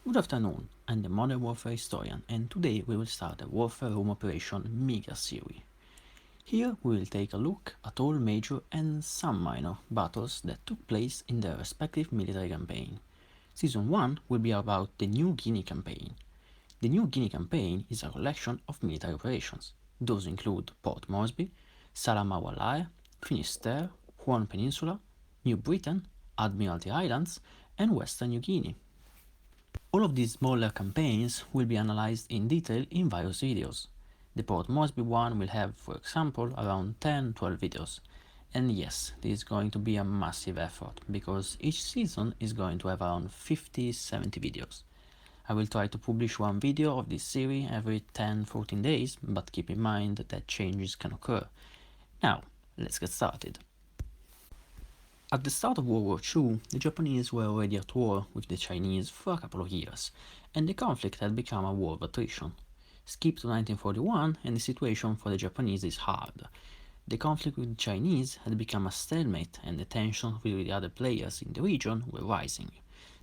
Good afternoon, I'm the Modern Warfare historian, and today we will start a Warfare Room Operation Mega series. Here we will take a look at all major and some minor battles that took place in their respective military campaign. Season 1 will be about the New Guinea campaign. The New Guinea campaign is a collection of military operations. Those include Port Moresby, Salamawalae, Finisterre, Huon Peninsula, New Britain, Admiralty Islands, and Western New Guinea. All of these smaller campaigns will be analyzed in detail in various videos. The Port Moresby one will have, for example, around 10-12 videos. And yes, this is going to be a massive effort, because each season is going to have around 50-70 videos. I will try to publish one video of this series every 10-14 days, but keep in mind that changes can occur. Now, let's get started. At the start of World War II, the Japanese were already at war with the Chinese for a couple of years, and the conflict had become a war of attrition. Skip to 1941 and the situation for the Japanese is hard. The conflict with the Chinese had become a stalemate and the tensions with the other players in the region were rising.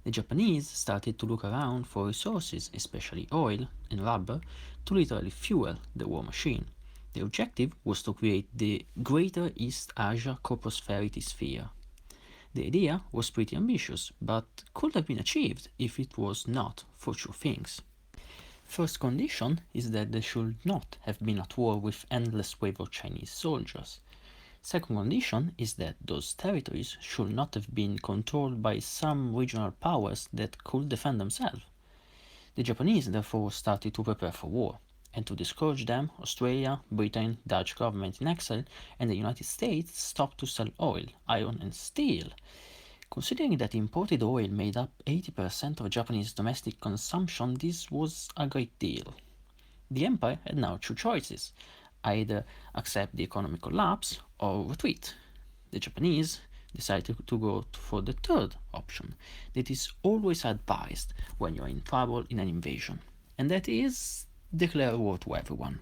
The Japanese started to look around for resources, especially oil and rubber, to literally fuel the war machine. The objective was to create the Greater East Asia Co-Prosperity Sphere. The idea was pretty ambitious, but could have been achieved if it was not for two things. First condition is that they should not have been at war with endless wave of Chinese soldiers. Second condition is that those territories should not have been controlled by some regional powers that could defend themselves. The Japanese therefore started to prepare for war, and to discourage them, Australia, Britain, Dutch government in exile, and the United States stopped to sell oil, iron, and steel. Considering that imported oil made up 80% of Japanese domestic consumption, this was a great deal. The empire had now two choices: either accept the economic collapse or retreat. The Japanese decided to go for the third option, that is always advised when you are in trouble in an invasion, and that is declare war to everyone.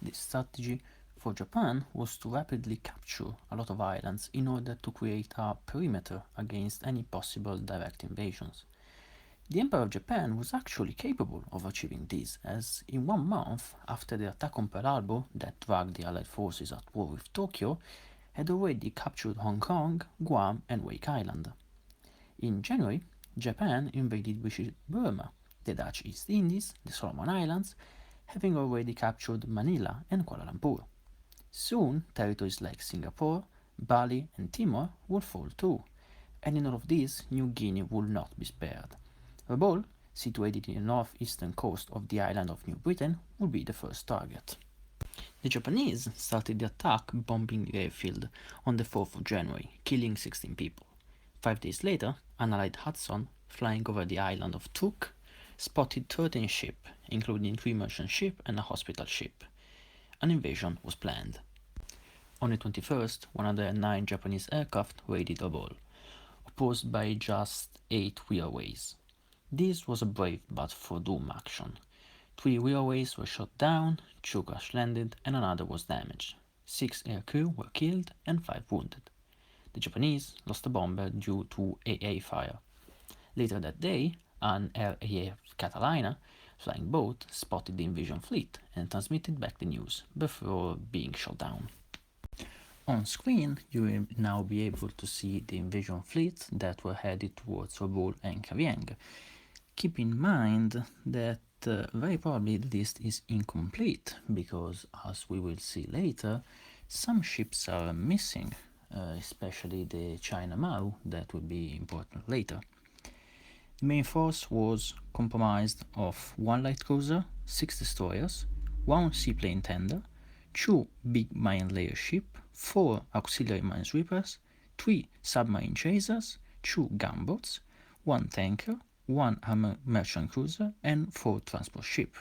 This strategy for Japan was to rapidly capture a lot of islands in order to create a perimeter against any possible direct invasions. The Empire of Japan was actually capable of achieving this, as in 1 month after the attack on Pearl Harbor that dragged the Allied forces at war with Tokyo, had already captured Hong Kong, Guam, and Wake Island. In January, Japan invaded British Burma, the Dutch East Indies, the Solomon Islands, having already captured Manila and Kuala Lumpur. Soon, territories like Singapore, Bali, and Timor would fall too, and in all of these, New Guinea would not be spared. Rabaul, situated in the northeastern coast of the island of New Britain, would be the first target. The Japanese started the attack bombing the airfield on the 4th of January, killing 16 people. 5 days later, an Allied Hudson, flying over the island of Truk, spotted 13 ships, including 3 merchant ships and a hospital ship. An invasion was planned. On the 21st, 109 Japanese aircraft raided Rabaul, opposed by just 8 railways. This was a brave but foredoomed action. 3 railways were shot down, 2 crash-landed, and another was damaged. 6 aircrew were killed and 5 wounded. The Japanese lost a bomber due to AA fire. Later that day, an RAF Catalina flying boat spotted the invasion fleet and transmitted back the news before being shot down. On screen, you will now be able to see the invasion fleets that were headed towards Rabaul and Kavieng. Keep in mind that very probably the list is incomplete because, as we will see later, some ships are missing, especially the China Maru, that will be important later. The main force was comprised of 1 light cruiser, 6 destroyers, 1 seaplane tender, 2 big mine layer ships, 4 auxiliary minesweepers, 3 submarine chasers, 2 gunboats, 1 tanker, 1 armored merchant cruiser, and 4 transport ships,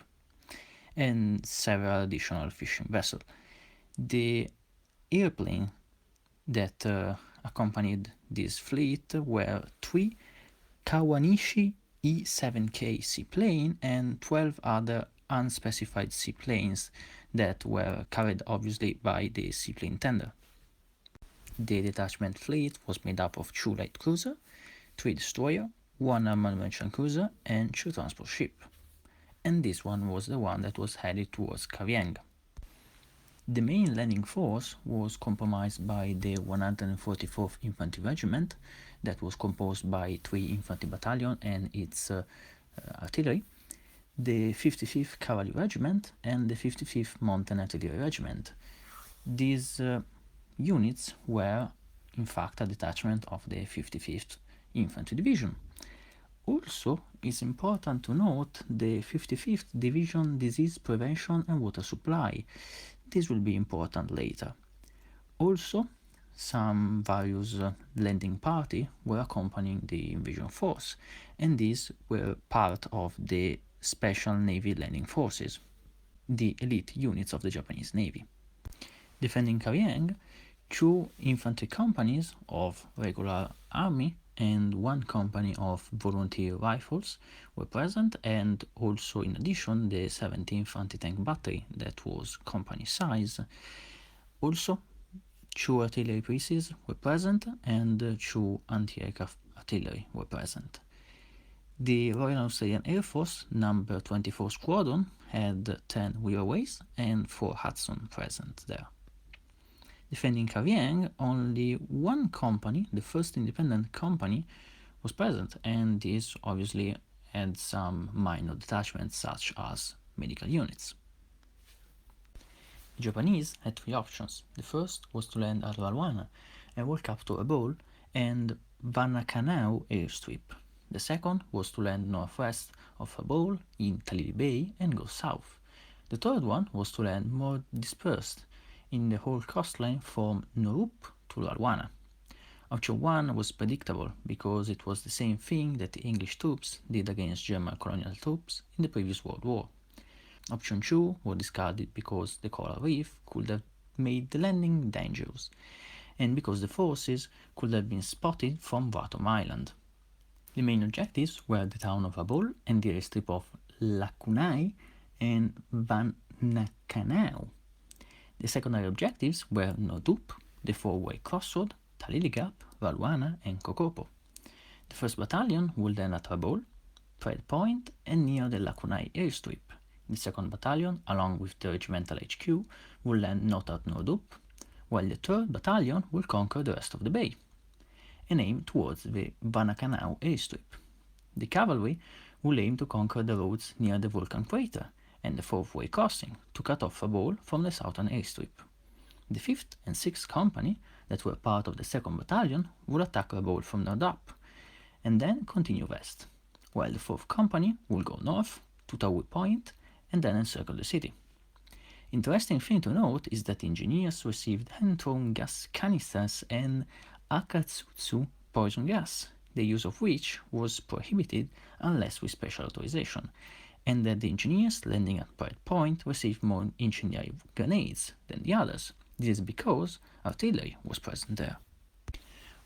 and several additional fishing vessels. The airplane that accompanied this fleet were 3 Kawanishi E-7K seaplane and 12 other unspecified seaplanes that were carried obviously by the seaplane tender. The detachment fleet was made up of 2 light cruiser, 3 destroyer, one armored merchant cruiser, and 2 transport ships. And this one was the one that was headed towards Kavieng. The main landing force was comprised by the 144th Infantry Regiment, that was composed by 3 infantry battalion and its artillery, the 55th Cavalry Regiment, and the 55th Mountain Artillery Regiment. These units were, in fact, a detachment of the 55th Infantry Division. Also, it's important to note the 55th Division Disease Prevention and Water Supply. This will be important later. Also, some various landing party were accompanying the invasion force, and these were part of the Special Navy Landing Forces, the elite units of the Japanese Navy. Defending Kavieng, 2 infantry companies of regular army and 1 company of volunteer rifles were present, and also in addition the 17th anti-tank battery that was company size. Also, 2 artillery pieces were present and 2 anti-aircraft artillery were present. The Royal Australian Air Force number 24 Squadron had 10 Wirraways and 4 Hudson present there. Defending Kavieng, only 1 company, the first independent company, was present, and this obviously had some minor detachments such as medical units. The Japanese had 3 options. The first was to land at Rabaul and walk up to Rabaul and Vanakanau airstrip. The second was to land northwest of Rabaul in Talili Bay and go south. The third one was to land more dispersed in the whole coastline from Norup to Larwana. Option 1 was predictable because it was the same thing that the English troops did against German colonial troops in the previous World War. Option 2 was discarded because the coral reef could have made the landing dangerous, and because the forces could have been spotted from Vatom Island. The main objectives were the town of Rabaul and the airstrip of Lakunai and Vanakanau. The secondary objectives were Nodup, the 4-way crossroad, Talili Gap, Valwana, and Kokopo. The 1st Battalion would land at Rabaul, Thread Point, and near the Lakunai airstrip. The 2nd Battalion, along with the regimental HQ, would land north at Nodup, while the 3rd Battalion will conquer the rest of the bay and aim towards the Vanakanau airstrip. The cavalry will aim to conquer the roads near the volcan crater and the 4th-way crossing to cut off Rabaul from the southern airstrip. The 5th and 6th Company, that were part of the 2nd Battalion, would attack Rabaul from north up and then continue west, while the 4th Company will go north to Taui Point and then encircle the city. Interesting thing to note is that engineers received hand-thrown gas canisters and Akatsutsu poison gas, the use of which was prohibited unless with special authorization, and that the engineers landing at Pride Point received more incendiary grenades than the others. This is because artillery was present there.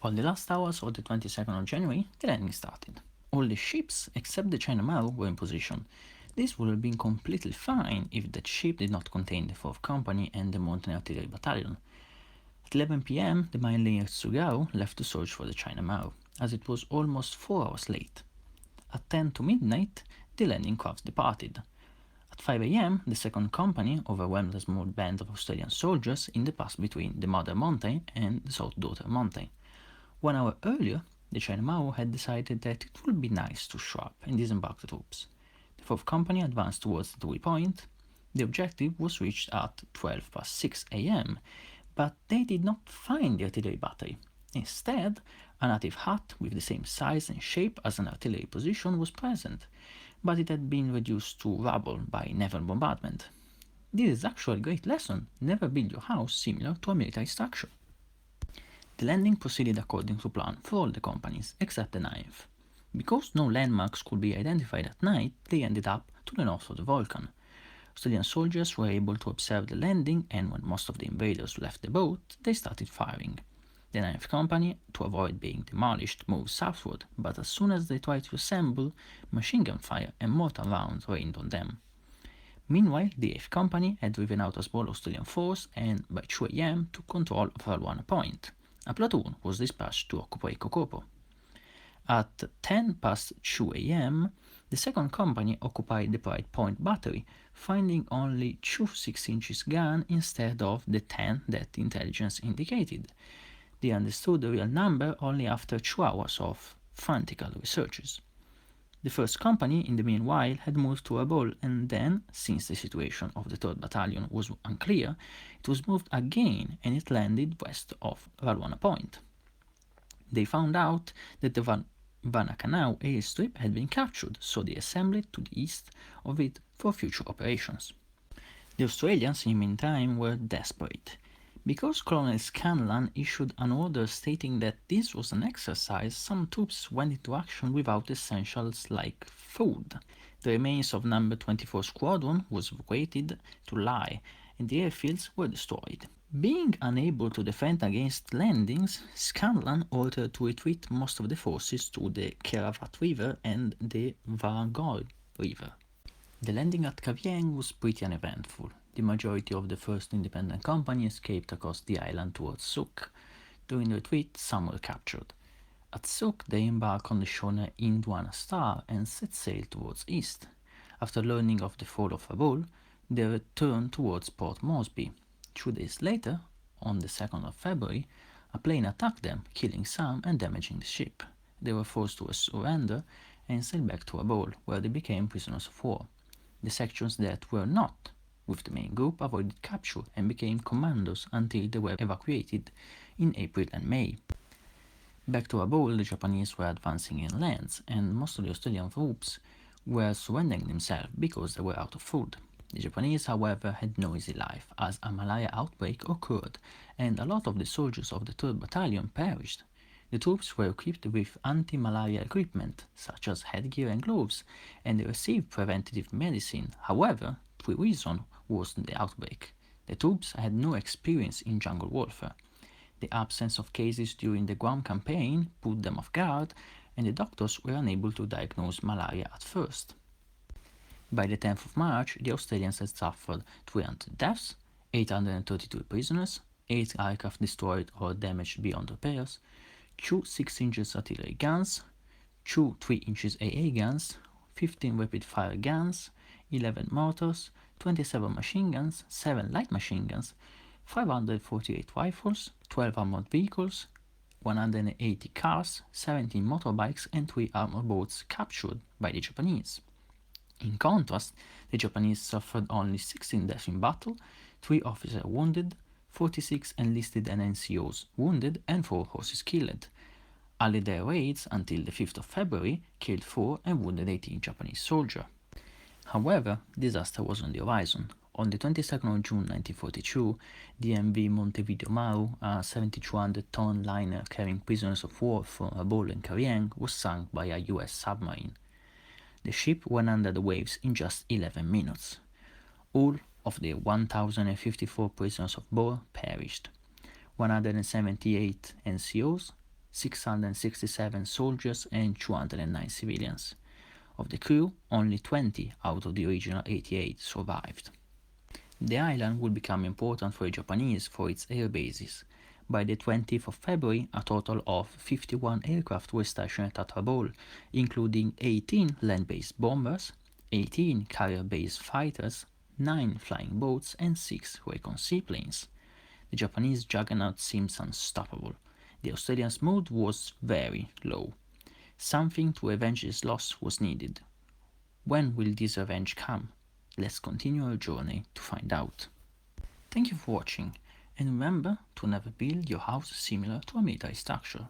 On the last hours of the 22nd of January, the landing started. All the ships except the China Maru were in position. This would have been completely fine if that ship did not contain the 4th Company and the Mountain Artillery Battalion. At 11 p.m., the mine layer Tsugaru left to search for the China Maru, as it was almost 4 hours late. At 10 to midnight, the landing crafts departed. At 5 a.m., the 2nd Company overwhelmed a small band of Australian soldiers in the pass between the Mother Mountain and the South Daughter Mountain. 1 hour earlier, the China Maru had decided that it would be nice to show up and disembark the troops. The 4th Company advanced towards the Tui Point. The objective was reached at 12 past 6 a.m., but they did not find the artillery battery. Instead, a native hut with the same size and shape as an artillery position was present, but it had been reduced to rubble by naval bombardment. This is actually a great lesson: never build your house similar to a military structure. The landing proceeded according to plan for all the companies, except the 9th. Because no landmarks could be identified at night, they ended up to the north of the volcan. Australian soldiers were able to observe the landing, and when most of the invaders left the boat, they started firing. The 9th Company, to avoid being demolished, moved southward, but as soon as they tried to assemble, machine gun fire and mortar rounds rained on them. Meanwhile, the 8th Company had driven out a small Australian force and, by 2 a.m., took control of Valwana Point. A platoon was dispatched to occupy Kokopo. At 10 past 2 a.m., the second company occupied the Pride Point battery, finding only two 6-inch guns instead of the 10 that intelligence indicated. They understood the real number only after 2 hours of frantic researches. The first company, in the meanwhile, had moved to Rabaul, and then, since the situation of the 3rd Battalion was unclear, it was moved again and it landed west of Valwana Point. They found out that the Vanakanau airstrip had been captured, so they assembled to the east of it for future operations. The Australians, in the meantime, were desperate. Because Colonel Scanlan issued an order stating that this was an exercise, some troops went into action without essentials like food. The remains of No. 24 Squadron was evacuated to Lai, and the airfields were destroyed. Being unable to defend against landings, Scanlan ordered to retreat most of the forces to the Keravat River and the Varangoi River. The landing at Kavieng was pretty uneventful. The majority of the first independent company escaped across the island towards Suk. During the retreat, some were captured. At Suk, they embarked on the schooner Indwana Star and set sail towards east. After learning of the fall of Rabaul, they returned towards Port Moresby. 2 days later, on the 2nd of February, a plane attacked them, killing some and damaging the ship. They were forced to surrender and sail back to Rabaul, where they became prisoners of war. The sections that were not with the main group avoided capture and became commandos until they were evacuated in April and May. Back to Rabaul, the Japanese were advancing inland, and most of the Australian troops were surrendering themselves because they were out of food. The Japanese, however, had no easy life, as a malaria outbreak occurred, and a lot of the soldiers of the 3rd Battalion perished. The troops were equipped with anti-malaria equipment, such as headgear and gloves, and they received preventative medicine. However, the reason worsened the outbreak. The troops had no experience in jungle warfare. The absence of cases during the Guam campaign put them off guard, and the doctors were unable to diagnose malaria at first. By the 10th of March, the Australians had suffered 300 deaths, 832 prisoners, 8 aircraft destroyed or damaged beyond repairs, 2 6-inch artillery guns, 2 3-inch AA guns, 15 rapid-fire guns, 11 mortars, 27 machine guns, 7 light machine guns, 548 rifles, 12 armored vehicles, 180 cars, 17 motorbikes, and 3 armored boats captured by the Japanese. In contrast, the Japanese suffered only 16 deaths in battle, 3 officers wounded, 46 enlisted and NCOs wounded, and 4 horses killed. Allied air raids until the 5th of February killed 4 and wounded 18 Japanese soldiers. However, disaster was on the horizon. On the 22nd of June 1942, the MV Montevideo Maru, a 7,200-ton liner carrying prisoners of war from Rabaul and Kavieng, was sunk by a US submarine. The ship went under the waves in just 11 minutes. All of the 1,054 prisoners of war perished. 178 NCOs, 667 soldiers, and 209 civilians. Of the crew, only 20 out of the original 88 survived. The island would become important for the Japanese for its air bases. By the 20th of February, a total of 51 aircraft were stationed at Rabaul, including 18 land-based bombers, 18 carrier-based fighters, 9 flying boats, and 6 recon seaplanes. The Japanese juggernaut seems unstoppable. The Australians' mood was very low. Something to avenge this loss was needed. When will this revenge come? Let's continue our journey to find out. Thank you for watching, and remember to never build your house similar to a military structure.